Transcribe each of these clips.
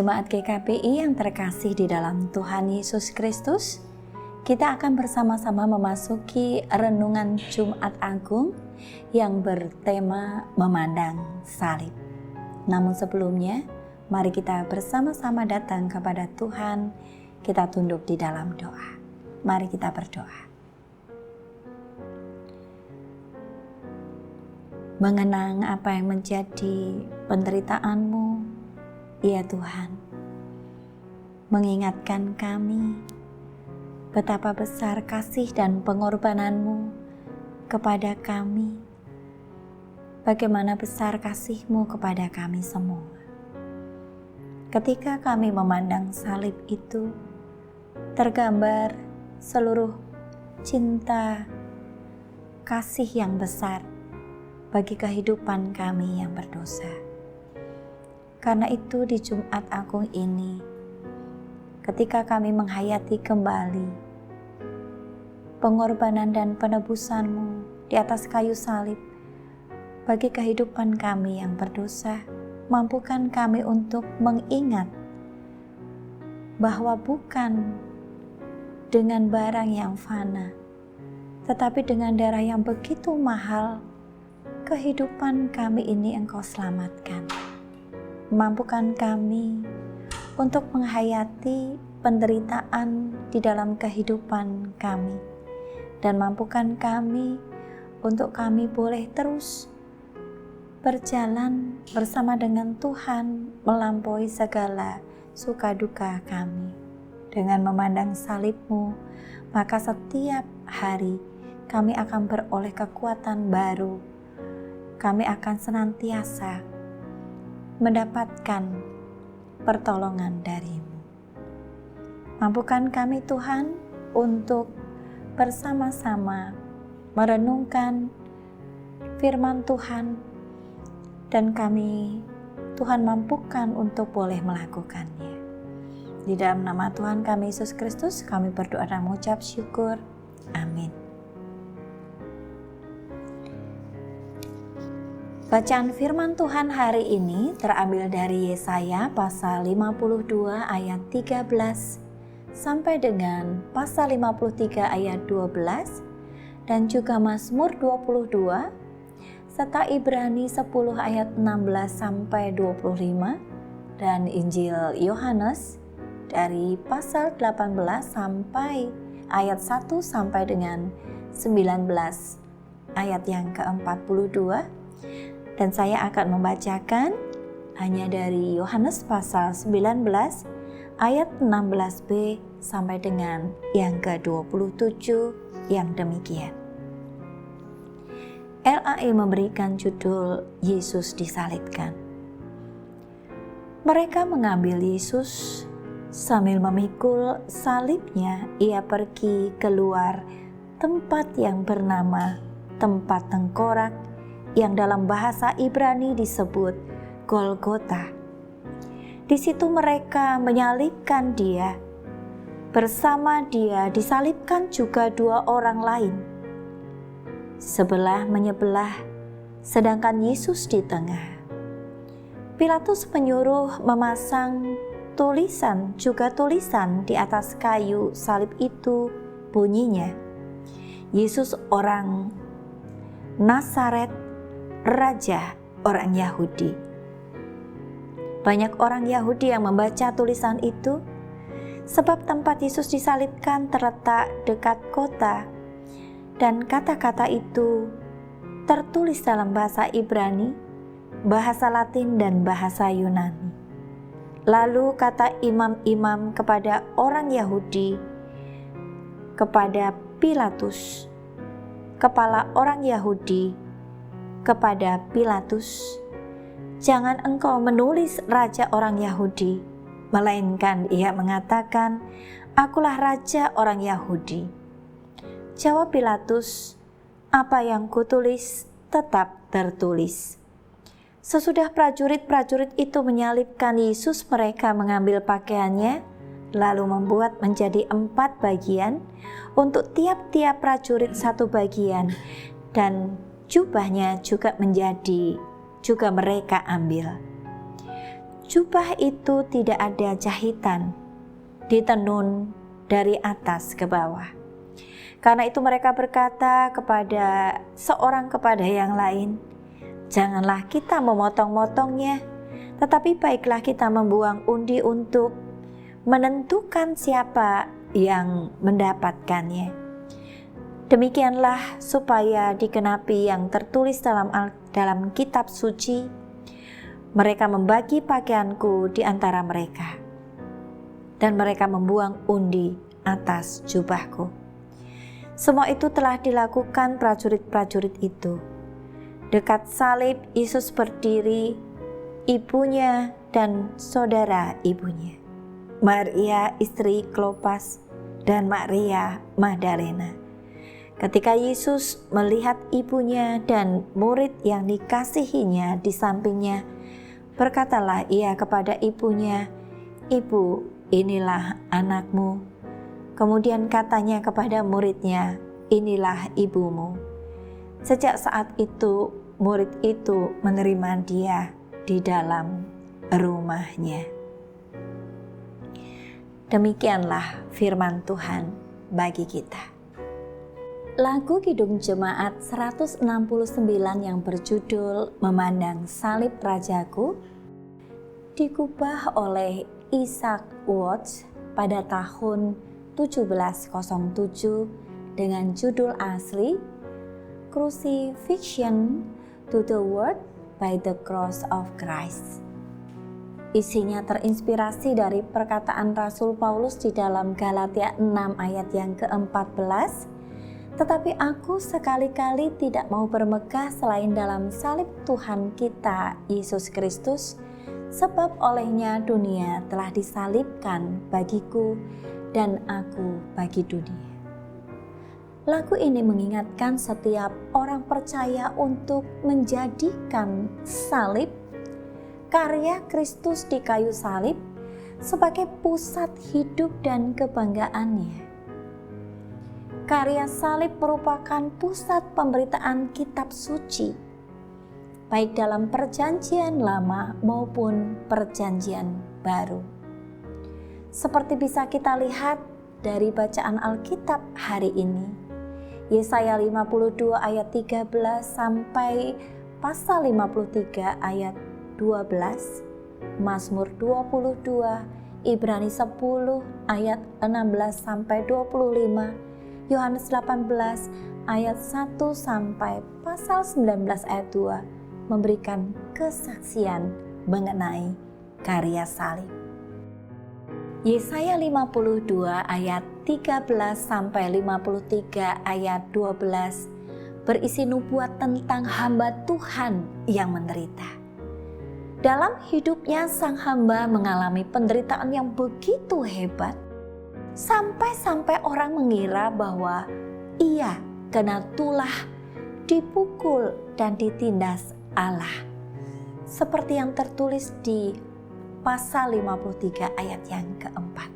Jemaat GKPI yang terkasih di dalam Tuhan Yesus Kristus, kita akan bersama-sama memasuki renungan Jumat Agung yang bertema memandang salib. Namun sebelumnya, mari kita bersama-sama datang kepada Tuhan, kita tunduk di dalam doa. Mari kita berdoa. Mengenang apa yang menjadi penderitaanmu, ya Tuhan, mengingatkan kami betapa besar kasih dan pengorbananmu kepada kami, bagaimana besar kasih-Mu kepada kami semua. Ketika kami memandang salib itu, tergambar seluruh cinta, kasih yang besar bagi kehidupan kami yang berdosa. Karena itu di Jumat Agung ini, ketika kami menghayati kembali pengorbanan dan penebusan-Mu di atas kayu salib bagi kehidupan kami yang berdosa, mampukan kami untuk mengingat bahwa bukan dengan barang yang fana, tetapi dengan darah yang begitu mahal, kehidupan kami ini Engkau selamatkan. Mampukan kami untuk menghayati penderitaan di dalam kehidupan kami, dan mampukan kami untuk kami boleh terus berjalan bersama dengan Tuhan melampaui segala suka duka kami. Dengan memandang salib-Mu, maka setiap hari kami akan beroleh kekuatan baru. Kami akan senantiasa mendapatkan pertolongan dari-Mu. Mampukan kami Tuhan untuk bersama-sama merenungkan firman Tuhan, dan kami Tuhan mampukan untuk boleh melakukannya. Di dalam nama Tuhan kami Yesus Kristus, kami berdoa dan mengucap syukur. Amin. Bacaan firman Tuhan hari ini terambil dari Yesaya pasal 52 ayat 13 sampai dengan pasal 53 ayat 12 dan juga Mazmur 22 serta Ibrani 10 ayat 16 sampai 25 dan Injil Yohanes dari pasal 18 sampai ayat 1 sampai dengan 19 ayat yang ke-42. Dan saya akan membacakan hanya dari Yohanes pasal 19 ayat 16b sampai dengan yang ke-27 yang demikian. LAI memberikan judul Yesus disalibkan. Mereka mengambil Yesus sambil memikul salibnya. Ia pergi keluar tempat yang bernama tempat tengkorak, yang dalam bahasa Ibrani disebut Golgota. Di situ mereka menyalibkan Dia. Bersama Dia disalibkan juga dua orang lain, sebelah menyebelah, sedangkan Yesus di tengah. Pilatus menyuruh memasang tulisan di atas kayu salib itu, bunyinya, Yesus orang Nazaret, Raja orang Yahudi. Banyak orang Yahudi yang membaca tulisan itu, sebab tempat Yesus disalibkan terletak dekat kota, dan kata-kata itu tertulis dalam bahasa Ibrani, bahasa Latin, dan bahasa Yunani. Lalu kata imam-imam kepada orang Yahudi, kepada Pilatus, kepala orang Yahudi, kepada Pilatus, jangan engkau menulis Raja orang Yahudi, melainkan ia mengatakan, akulah Raja orang Yahudi. Jawab Pilatus, apa yang kutulis tetap tertulis. Sesudah prajurit-prajurit itu menyalibkan Yesus, mereka mengambil pakaiannya, lalu membuat menjadi 4 bagian, untuk tiap-tiap prajurit 1 bagian, dan jubahnya juga mereka ambil. Jubah itu tidak ada jahitan, ditenun dari atas ke bawah. Karena itu mereka berkata kepada yang lain, "Janganlah kita memotong-motongnya, tetapi baiklah kita membuang undi untuk menentukan siapa yang mendapatkannya. Demikianlah supaya digenapi yang tertulis dalam kitab suci, mereka membagi pakaianku di antara mereka, dan mereka membuang undi atas jubahku." Semua itu telah dilakukan prajurit-prajurit itu. Dekat salib Yesus berdiri ibunya dan saudara ibunya, Maria istri Klopas dan Maria Magdalena. Ketika Yesus melihat ibunya dan murid yang dikasihinya di sampingnya, berkatalah ia kepada ibunya, "Ibu, inilah anakmu." Kemudian katanya kepada muridnya, "Inilah ibumu." Sejak saat itu, murid itu menerima dia di dalam rumahnya. Demikianlah firman Tuhan bagi kita. Lagu Kidung Jemaat 169 yang berjudul "Memandang Salib Rajaku" digubah oleh Isaac Watts pada tahun 1707 dengan judul asli "Crucifixion to the World by the Cross of Christ". Isinya terinspirasi dari perkataan Rasul Paulus di dalam Galatia 6 ayat yang ke-14, "Tetapi aku sekali-kali tidak mau bermegah selain dalam salib Tuhan kita Yesus Kristus, sebab olehnya dunia telah disalibkan bagiku dan aku bagi dunia." Lagu ini mengingatkan setiap orang percaya untuk menjadikan salib, karya Kristus di kayu salib, sebagai pusat hidup dan kebanggaannya. Karya salib merupakan pusat pemberitaan kitab suci, baik dalam perjanjian lama maupun perjanjian baru. Seperti bisa kita lihat dari bacaan Alkitab hari ini, Yesaya 52 ayat 13 sampai pasal 53 ayat 12, Mazmur 22, Ibrani 10 ayat 16 sampai 25, Yohanes 18 ayat 1 sampai pasal 19 ayat 2 memberikan kesaksian mengenai karya salib. Yesaya 52 ayat 13 sampai 53 ayat 12 berisi nubuat tentang hamba Tuhan yang menderita. Dalam hidupnya sang hamba mengalami penderitaan yang begitu hebat, sampai-sampai orang mengira bahwa ia kena tulah, dipukul dan ditindas Allah, seperti yang tertulis di pasal 53 ayat yang keempat.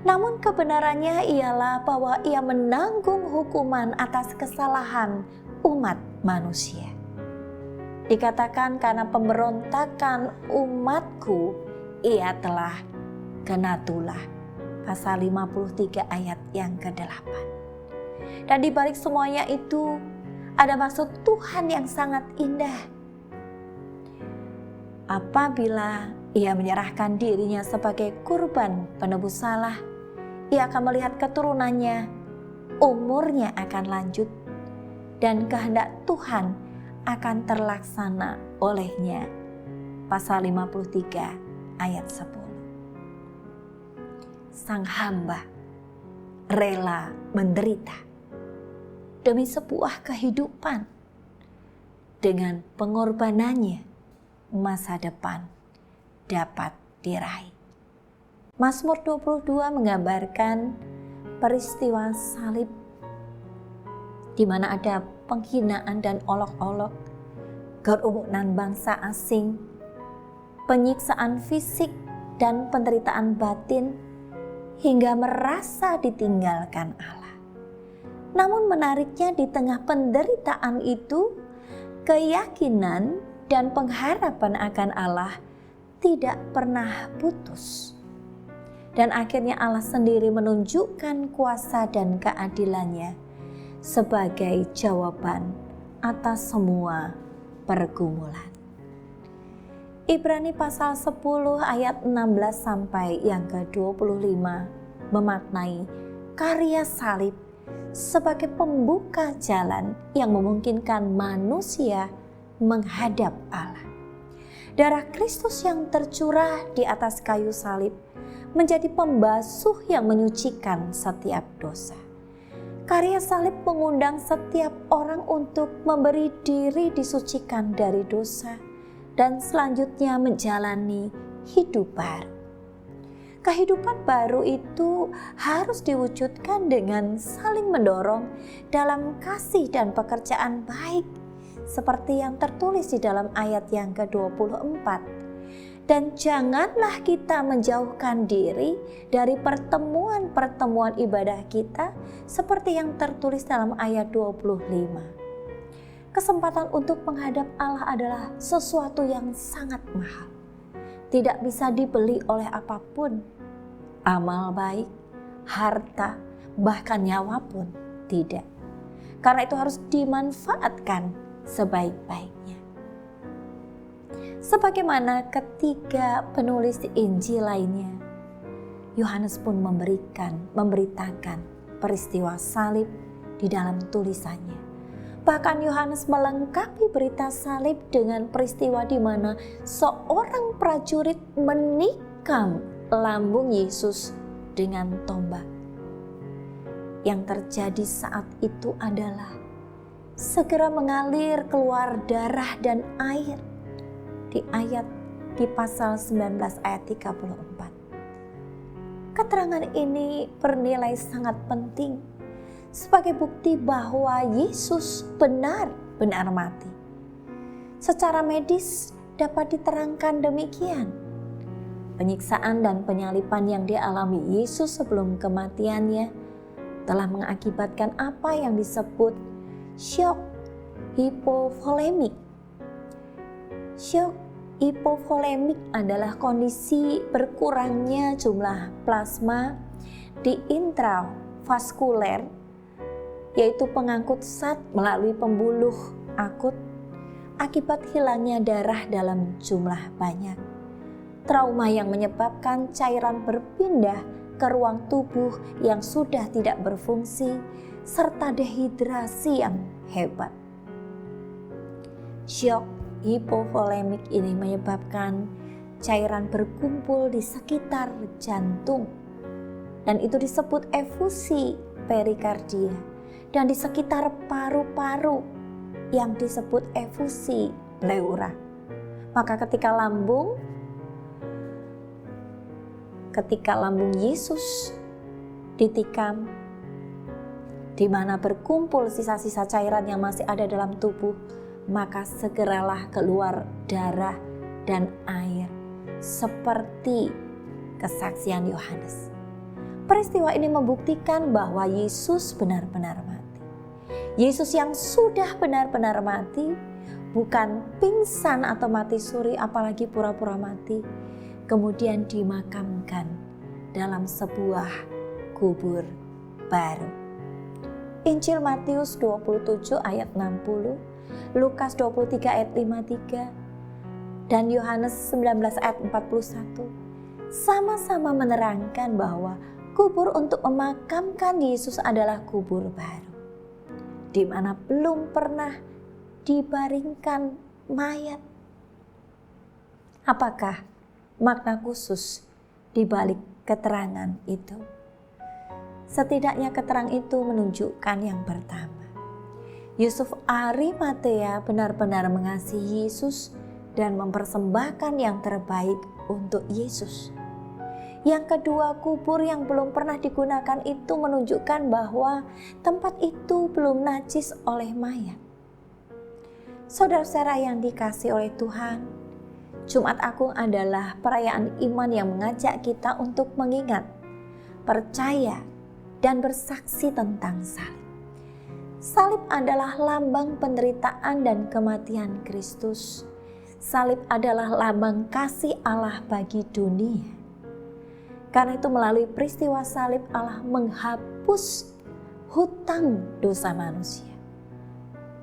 Namun kebenarannya ialah bahwa ia menanggung hukuman atas kesalahan umat manusia. Dikatakan karena pemberontakan umatku ia telah kena tulah. Pasal 53 ayat yang ke-8. Dan di balik semuanya itu ada maksud Tuhan yang sangat indah. Apabila ia menyerahkan dirinya sebagai kurban penebus salah, ia akan melihat keturunannya, umurnya akan lanjut, dan kehendak Tuhan akan terlaksana olehnya. Pasal 53 ayat 10. Sang hamba rela menderita demi sebuah kehidupan. Dengan pengorbanannya, masa depan dapat diraih. Mazmur 22 menggambarkan peristiwa salib di mana ada penghinaan dan olok-olok, kerumunan bangsa asing, penyiksaan fisik dan penderitaan batin, hingga merasa ditinggalkan Allah. Namun menariknya di tengah penderitaan itu, keyakinan dan pengharapan akan Allah tidak pernah putus. Dan akhirnya Allah sendiri menunjukkan kuasa dan keadilannya sebagai jawaban atas semua pergumulan. Ibrani pasal 10 ayat 16 sampai yang ke-25 memaknai karya salib sebagai pembuka jalan yang memungkinkan manusia menghadap Allah. Darah Kristus yang tercurah di atas kayu salib menjadi pembasuh yang menyucikan setiap dosa. Karya salib mengundang setiap orang untuk memberi diri disucikan dari dosa dan selanjutnya menjalani hidup baru. Kehidupan baru itu harus diwujudkan dengan saling mendorong dalam kasih dan pekerjaan baik seperti yang tertulis di dalam ayat yang ke-24. Dan janganlah kita menjauhkan diri dari pertemuan-pertemuan ibadah kita seperti yang tertulis dalam ayat 25. Kesempatan untuk menghadap Allah adalah sesuatu yang sangat mahal. Tidak bisa dibeli oleh apapun. Amal baik, harta, bahkan nyawa pun tidak. Karena itu harus dimanfaatkan sebaik-baiknya. Sebagaimana ketiga penulis Injil lainnya, Yohanes pun memberitakan peristiwa salib di dalam tulisannya. Bahkan Yohanes melengkapi berita salib dengan peristiwa di mana seorang prajurit menikam lambung Yesus dengan tombak. Yang terjadi saat itu adalah segera mengalir keluar darah dan air di pasal 19 ayat 34. Keterangan ini bernilai sangat penting sebagai bukti bahwa Yesus benar-benar mati. Secara medis dapat diterangkan demikian. Penyiksaan dan penyaliban yang dialami Yesus sebelum kematiannya telah mengakibatkan apa yang disebut syok hipovolemik. Syok hipovolemik adalah kondisi berkurangnya jumlah plasma di intravaskuler, yaitu pengangkut zat melalui pembuluh akut akibat hilangnya darah dalam jumlah banyak. Trauma yang menyebabkan cairan berpindah ke ruang tubuh yang sudah tidak berfungsi, serta dehidrasi yang hebat. Syok hipovolemik ini menyebabkan cairan berkumpul di sekitar jantung, dan itu disebut efusi perikardia, dan di sekitar paru-paru yang disebut efusi pleura. Maka ketika lambung Yesus ditikam, di mana berkumpul sisa-sisa cairan yang masih ada dalam tubuh, maka segeralah keluar darah dan air seperti kesaksian Yohanes. Peristiwa ini membuktikan bahwa Yesus benar-benar mati. Yesus yang sudah benar-benar mati, bukan pingsan atau mati suri, apalagi pura-pura mati, kemudian dimakamkan dalam sebuah kubur baru. Injil Matius 27 ayat 60, Lukas 23 ayat 53, dan Yohanes 19 ayat 41 sama-sama menerangkan bahwa kubur untuk memakamkan Yesus adalah kubur baru, di mana belum pernah dibaringkan mayat. Apakah makna khusus di balik keterangan itu? Setidaknya keterangan itu menunjukkan yang pertama, Yusuf Arimatea benar-benar mengasihi Yesus dan mempersembahkan yang terbaik untuk Yesus. Yang kedua, kubur yang belum pernah digunakan itu menunjukkan bahwa tempat itu belum najis oleh mayat. Saudara-saudara yang dikasihi oleh Tuhan, Jumat Agung adalah perayaan iman yang mengajak kita untuk mengingat, percaya, dan bersaksi tentang salib. Salib adalah lambang penderitaan dan kematian Kristus, Salib adalah lambang kasih Allah bagi dunia. Karena itu melalui peristiwa salib Allah menghapus hutang dosa manusia.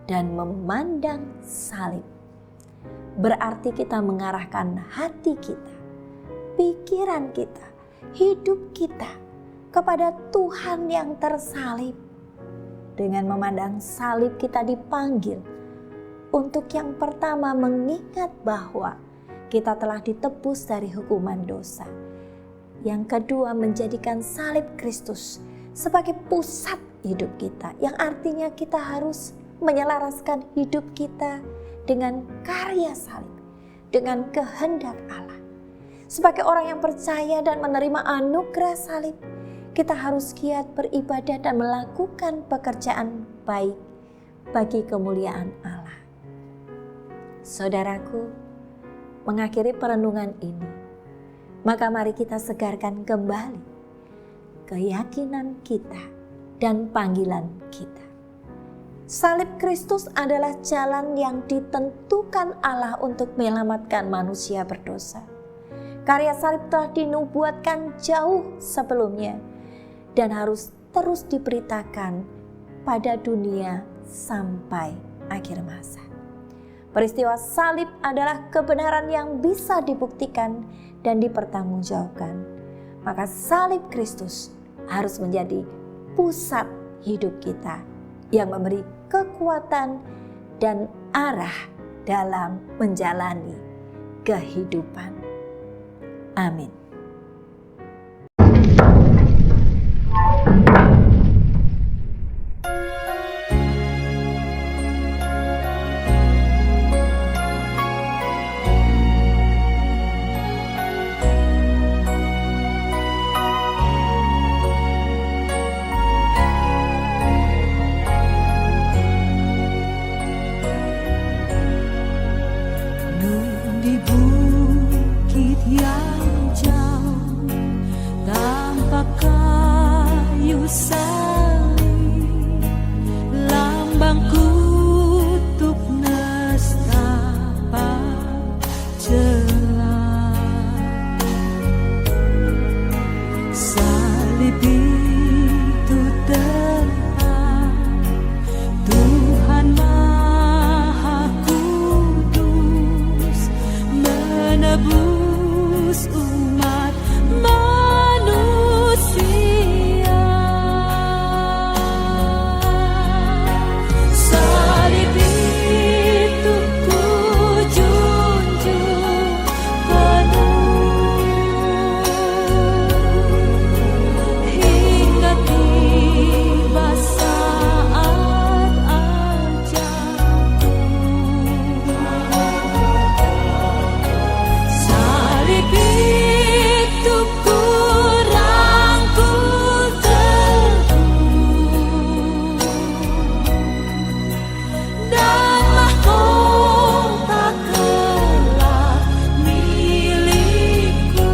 Dan memandang salib berarti kita mengarahkan hati kita, pikiran kita, hidup kita kepada Tuhan yang tersalib. Dengan memandang salib kita dipanggil untuk yang pertama mengingat bahwa kita telah ditebus dari hukuman dosa. Yang kedua menjadikan salib Kristus sebagai pusat hidup kita. Yang artinya kita harus menyelaraskan hidup kita dengan karya salib, dengan kehendak Allah. Sebagai orang yang percaya dan menerima anugerah salib, kita harus giat beribadah dan melakukan pekerjaan baik bagi kemuliaan Allah. Saudaraku, mengakhiri perenungan ini, maka mari kita segarkan kembali keyakinan kita dan panggilan kita. Salib Kristus adalah jalan yang ditentukan Allah untuk menyelamatkan manusia berdosa. Karya salib telah dinubuatkan jauh sebelumnya dan harus terus diberitakan pada dunia sampai akhir masa. Peristiwa salib adalah kebenaran yang bisa dibuktikan dan dipertanggungjawabkan. Maka salib Kristus harus menjadi pusat hidup kita yang memberi kekuatan dan arah dalam menjalani kehidupan. Amin. Di bukit yang jauh tampak kayu salib, lambang kutuk nestapa celah. Salib itu tempat Tuhan Maha Kudus menebus umat manusia. Salib itu ku junjung penuh hingga tiba saat ajalku. Salib itu ku rangkul teguh dan mahkota kelak milikku.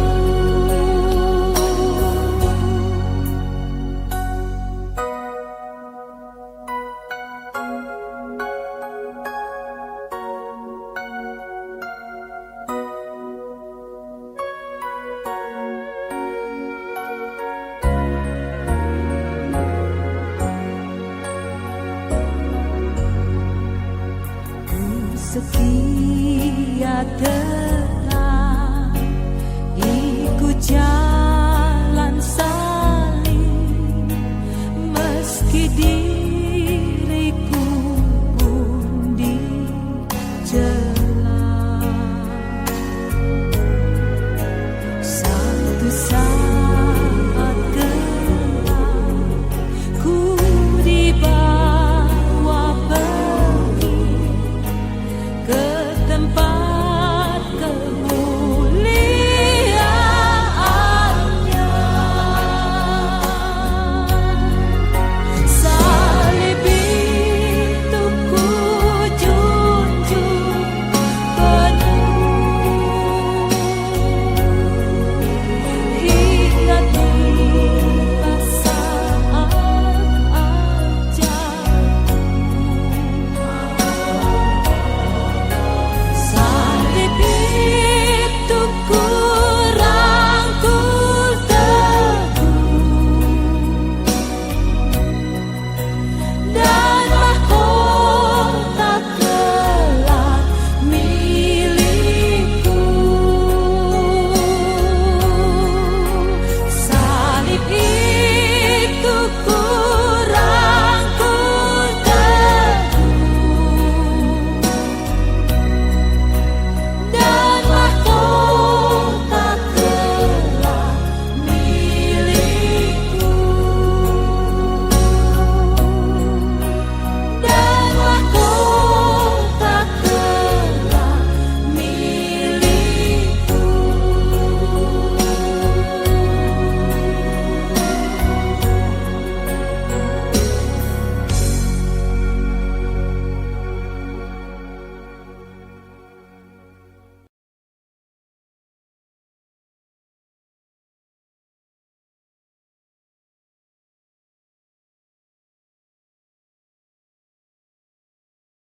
Ku setia